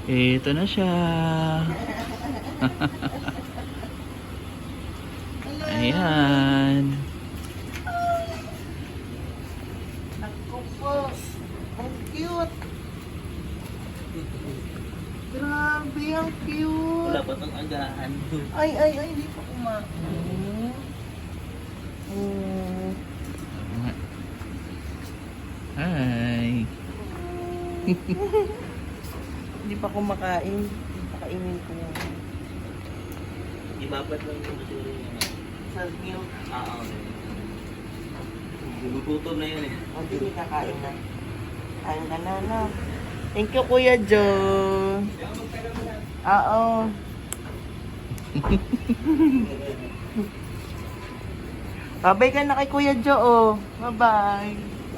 Ito na siya. Ayan. Naku po. Ang cute. Grabe, ang cute. Wala pa itong agahan. Ay, hindi pa kumain. Oh. Hi. Hindi pa kumakain. Hindi pa kainin ko yan. Ibabat lang yung basura niya. Sa milk. Oo. Gugutom na yun eh. O, hindi kakain na. Kain ka na, no? Thank you, Kuya Joe. Oo. Babay ka na kay Kuya Joe, oh. Bye-bye.